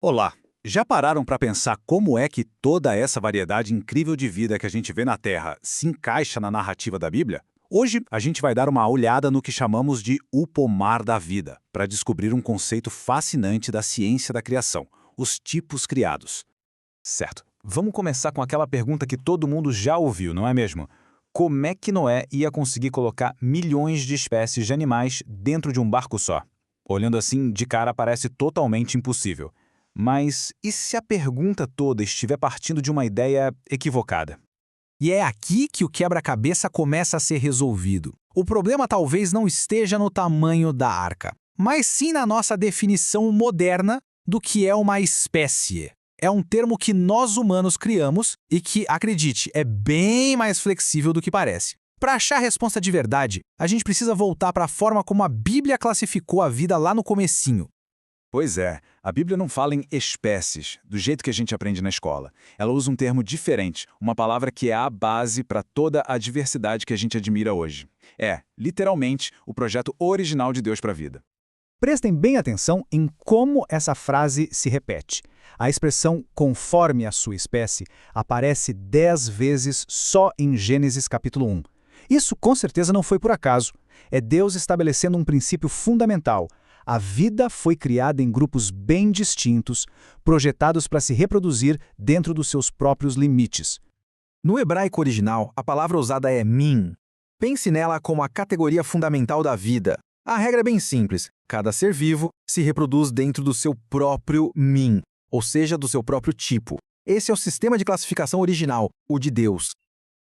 Olá! Já pararam para pensar como é que toda essa variedade incrível de vida que a gente vê na Terra se encaixa na narrativa da Bíblia? Hoje a gente vai dar uma olhada no que chamamos de o pomar da vida, para descobrir um conceito fascinante da ciência da criação, os tipos criados. Certo, vamos começar com aquela pergunta que todo mundo já ouviu, não é mesmo? Como é que Noé ia conseguir colocar milhões de espécies de animais dentro de um barco só? Olhando assim, de cara parece totalmente impossível. Mas e se a pergunta toda estiver partindo de uma ideia equivocada? E é aqui que o quebra-cabeça começa a ser resolvido. O problema talvez não esteja no tamanho da arca, mas sim na nossa definição moderna do que é uma espécie. É um termo que nós humanos criamos e que, acredite, é bem mais flexível do que parece. Para achar a resposta de verdade, a gente precisa voltar para a forma como a Bíblia classificou a vida lá no comecinho. Pois é, a Bíblia não fala em espécies, do jeito que a gente aprende na escola. Ela usa um termo diferente, uma palavra que é a base para toda a diversidade que a gente admira hoje. É, literalmente, o projeto original de Deus para a vida. Prestem bem atenção em como essa frase se repete. A expressão conforme a sua espécie aparece 10 vezes só em Gênesis capítulo 1. Isso com certeza não foi por acaso. É Deus estabelecendo um princípio fundamental. A vida foi criada em grupos bem distintos, projetados para se reproduzir dentro dos seus próprios limites. No hebraico original, a palavra usada é min. Pense nela como a categoria fundamental da vida. A regra é bem simples: cada ser vivo se reproduz dentro do seu próprio min, ou seja, do seu próprio tipo. Esse é o sistema de classificação original, o de Deus.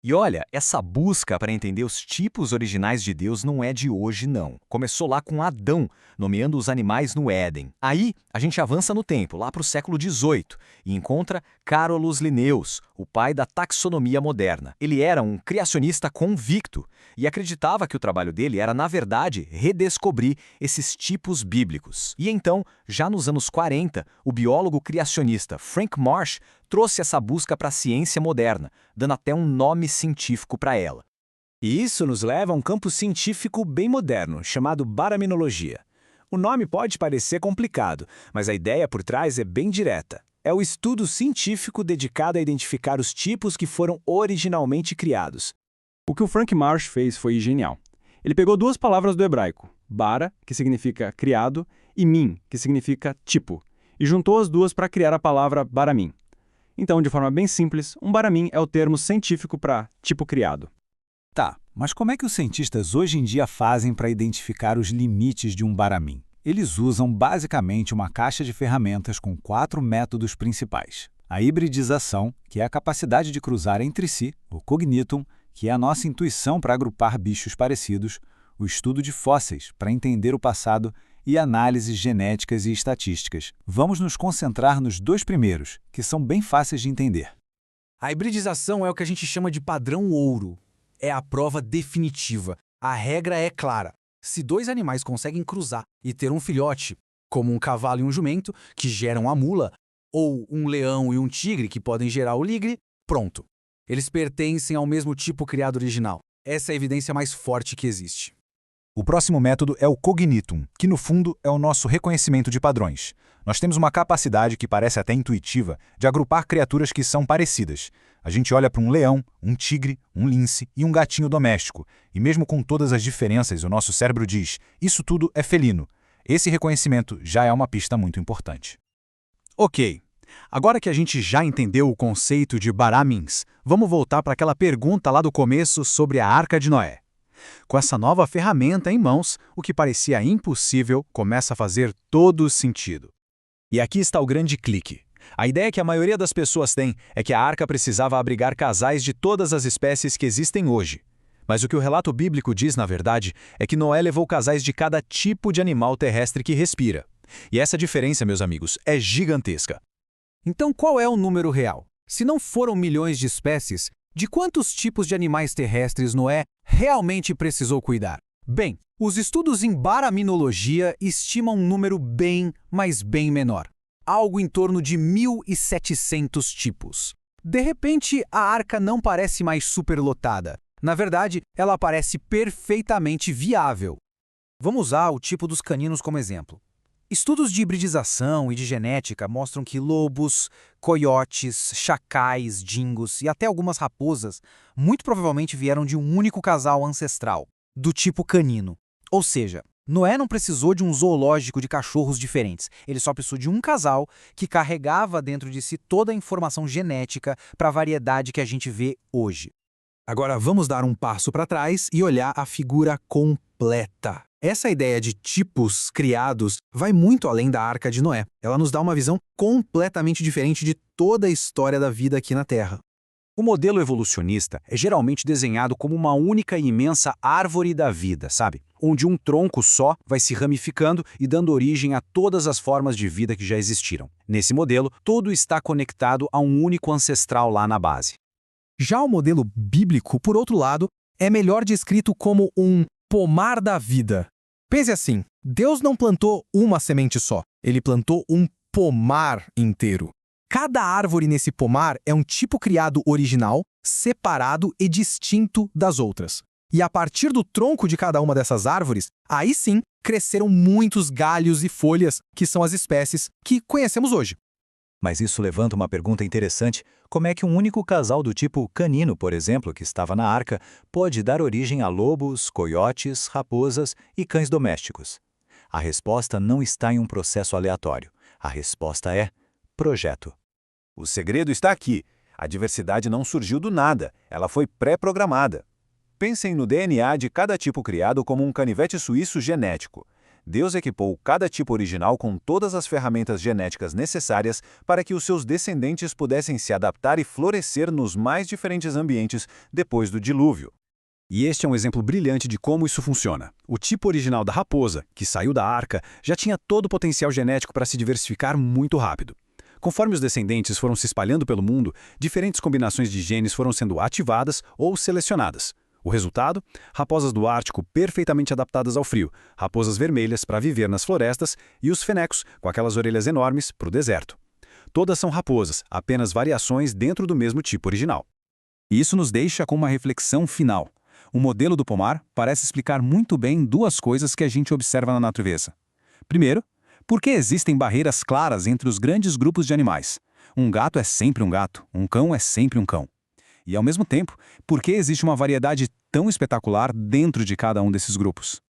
E olha, essa busca para entender os tipos originais de Deus não é de hoje, não. Começou lá com Adão, nomeando os animais no Éden. Aí, a gente avança no tempo, lá para o século XVIII, e encontra Carolus Linnaeus, o pai da taxonomia moderna. Ele era um criacionista convicto e acreditava que o trabalho dele era, na verdade, redescobrir esses tipos bíblicos. E então, já nos anos 40, o biólogo criacionista Frank Marsh trouxe essa busca para a ciência moderna, dando até um nome científico para ela. E isso nos leva a um campo científico bem moderno, chamado baraminologia. O nome pode parecer complicado, mas a ideia por trás é bem direta. É o estudo científico dedicado a identificar os tipos que foram originalmente criados. O que o Frank Marsh fez foi genial. Ele pegou duas palavras do hebraico, bara, que significa criado, e min, que significa tipo, e juntou as duas para criar a palavra baramin. Então, de forma bem simples, um baramin é o termo científico para tipo criado. Tá, mas como é que os cientistas hoje em dia fazem para identificar os limites de um baramin? Eles usam basicamente uma caixa de ferramentas com 4 métodos principais. A hibridização, que é a capacidade de cruzar entre si, o cognitum, que é a nossa intuição para agrupar bichos parecidos, o estudo de fósseis, para entender o passado, e análises genéticas e estatísticas. Vamos nos concentrar nos 2 primeiros, que são bem fáceis de entender. A hibridização é o que a gente chama de padrão ouro. É a prova definitiva. A regra é clara. Se 2 animais conseguem cruzar e ter um filhote, como um cavalo e um jumento, que geram a mula, ou um leão e um tigre, que podem gerar o ligre, pronto. Eles pertencem ao mesmo tipo criado original. Essa é a evidência mais forte que existe. O próximo método é o cognitum, que no fundo é o nosso reconhecimento de padrões. Nós temos uma capacidade que parece até intuitiva de agrupar criaturas que são parecidas. A gente olha para um leão, um tigre, um lince e um gatinho doméstico, e mesmo com todas as diferenças, o nosso cérebro diz: isso tudo é felino. Esse reconhecimento já é uma pista muito importante. Ok, agora que a gente já entendeu o conceito de baramins, vamos voltar para aquela pergunta lá do começo sobre a Arca de Noé. Com essa nova ferramenta em mãos, o que parecia impossível começa a fazer todo sentido. E aqui está o grande clique. A ideia que a maioria das pessoas tem é que a arca precisava abrigar casais de todas as espécies que existem hoje. Mas o que o relato bíblico diz, na verdade, é que Noé levou casais de cada tipo de animal terrestre que respira. E essa diferença, meus amigos, é gigantesca. Então qual é o número real? Se não foram milhões de espécies, de quantos tipos de animais terrestres Noé realmente precisou cuidar? Bem, os estudos em baraminologia estimam um número bem, mas bem menor. Algo em torno de 1.700 tipos. De repente, a arca não parece mais superlotada. Na verdade, ela parece perfeitamente viável. Vamos usar o tipo dos caninos como exemplo. Estudos de hibridização e de genética mostram que lobos, coiotes, chacais, dingos e até algumas raposas muito provavelmente vieram de um único casal ancestral, do tipo canino. Ou seja, Noé não precisou de um zoológico de cachorros diferentes, ele só precisou de um casal que carregava dentro de si toda a informação genética para a variedade que a gente vê hoje. Agora vamos dar um passo para trás e olhar a figura completa. Essa ideia de tipos criados vai muito além da Arca de Noé. Ela nos dá uma visão completamente diferente de toda a história da vida aqui na Terra. O modelo evolucionista é geralmente desenhado como uma única e imensa árvore da vida, sabe? Onde um tronco só vai se ramificando e dando origem a todas as formas de vida que já existiram. Nesse modelo, tudo está conectado a um único ancestral lá na base. Já o modelo bíblico, por outro lado, é melhor descrito como um pomar da vida. Pense assim, Deus não plantou uma semente só, ele plantou um pomar inteiro. Cada árvore nesse pomar é um tipo criado original, separado e distinto das outras. E a partir do tronco de cada uma dessas árvores, aí sim, cresceram muitos galhos e folhas, que são as espécies que conhecemos hoje. Mas isso levanta uma pergunta interessante. Como é que um único casal do tipo canino, por exemplo, que estava na arca, pode dar origem a lobos, coiotes, raposas e cães domésticos? A resposta não está em um processo aleatório. A resposta é projeto. O segredo está aqui. A diversidade não surgiu do nada, ela foi pré-programada. Pensem no DNA de cada tipo criado como um canivete suíço genético. Deus equipou cada tipo original com todas as ferramentas genéticas necessárias para que os seus descendentes pudessem se adaptar e florescer nos mais diferentes ambientes depois do dilúvio. E este é um exemplo brilhante de como isso funciona. O tipo original da raposa, que saiu da arca, já tinha todo o potencial genético para se diversificar muito rápido. Conforme os descendentes foram se espalhando pelo mundo, diferentes combinações de genes foram sendo ativadas ou selecionadas. O resultado? Raposas do Ártico perfeitamente adaptadas ao frio, raposas vermelhas para viver nas florestas e os fenecos, com aquelas orelhas enormes, para o deserto. Todas são raposas, apenas variações dentro do mesmo tipo original. E isso nos deixa com uma reflexão final. O modelo do pomar parece explicar muito bem duas coisas que a gente observa na natureza. Primeiro, por que existem barreiras claras entre os grandes grupos de animais? Um gato é sempre um gato, um cão é sempre um cão. E, ao mesmo tempo, por que existe uma variedade tão espetacular dentro de cada um desses grupos?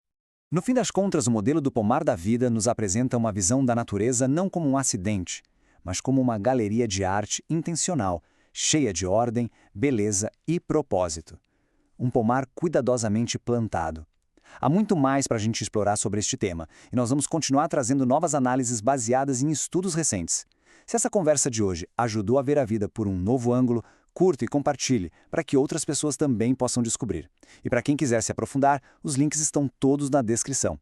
No fim das contas, o modelo do pomar da vida nos apresenta uma visão da natureza não como um acidente, mas como uma galeria de arte intencional, cheia de ordem, beleza e propósito. Um pomar cuidadosamente plantado. Há muito mais para a gente explorar sobre este tema, e nós vamos continuar trazendo novas análises baseadas em estudos recentes. Se essa conversa de hoje ajudou a ver a vida por um novo ângulo, curta e compartilhe para que outras pessoas também possam descobrir. E para quem quiser se aprofundar, os links estão todos na descrição.